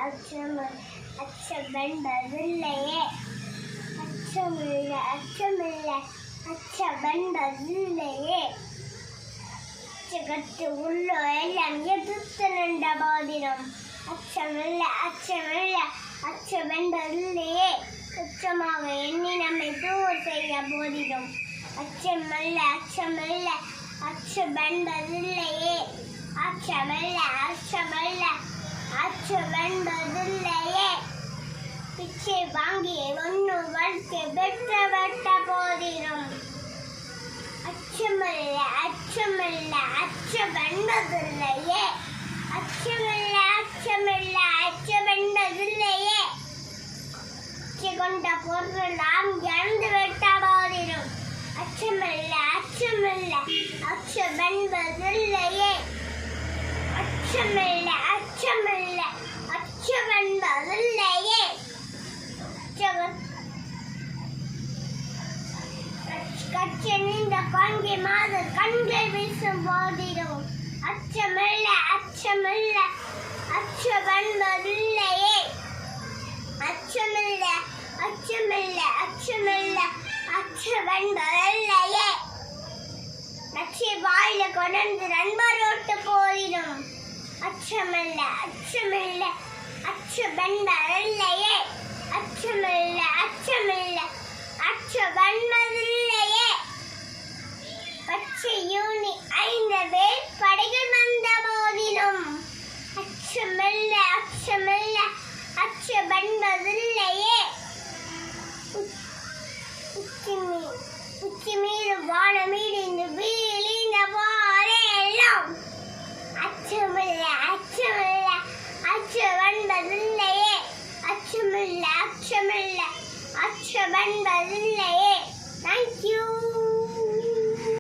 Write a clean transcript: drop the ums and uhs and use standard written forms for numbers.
அச்சமென்பதில்லையே அச்சமென்பதில்லையே அச்சகத்து உள்ளோ எல்லாம் எதிர்த்து நின்ற போதிலும் அச்சமென்பதில்லையே துச்சமாக எண்ணி நம்மை தூர செய்ய போதிலும் அச்சமென்பதில்லையே அச்சமென்பதில்லையே பிச்சை வாங்கி ஒன்று வாழ்க்கை பெற்ற போதிலும் அச்சமென்பதில்லையே அச்சமென்பதில்லையே கொண்ட பொருளாம் இறந்து விட்ட போதிலும் அச்சமென்பதில்லையே அச்சமென்பதில்லையே கச்சனிந்த காண்கை மாத கண்கள் வீசும் போதிலும் அச்சமென்பதில்லையே அச்சமென்பதில்லையே நட்சை வாயில கொண்டு நண்பரோட்டு போதிலும் அச்சமென்பதில்லையே அச்சமென்பதில்லையே பச்சை யூனி 5 பேர் படைகள் வந்த போதிலும் அச்சமென்பதில்லையே உச்சி மீது வானமீது இந்த வீழிந்த போதெல்லாம் அச்சமென்பதில்லையே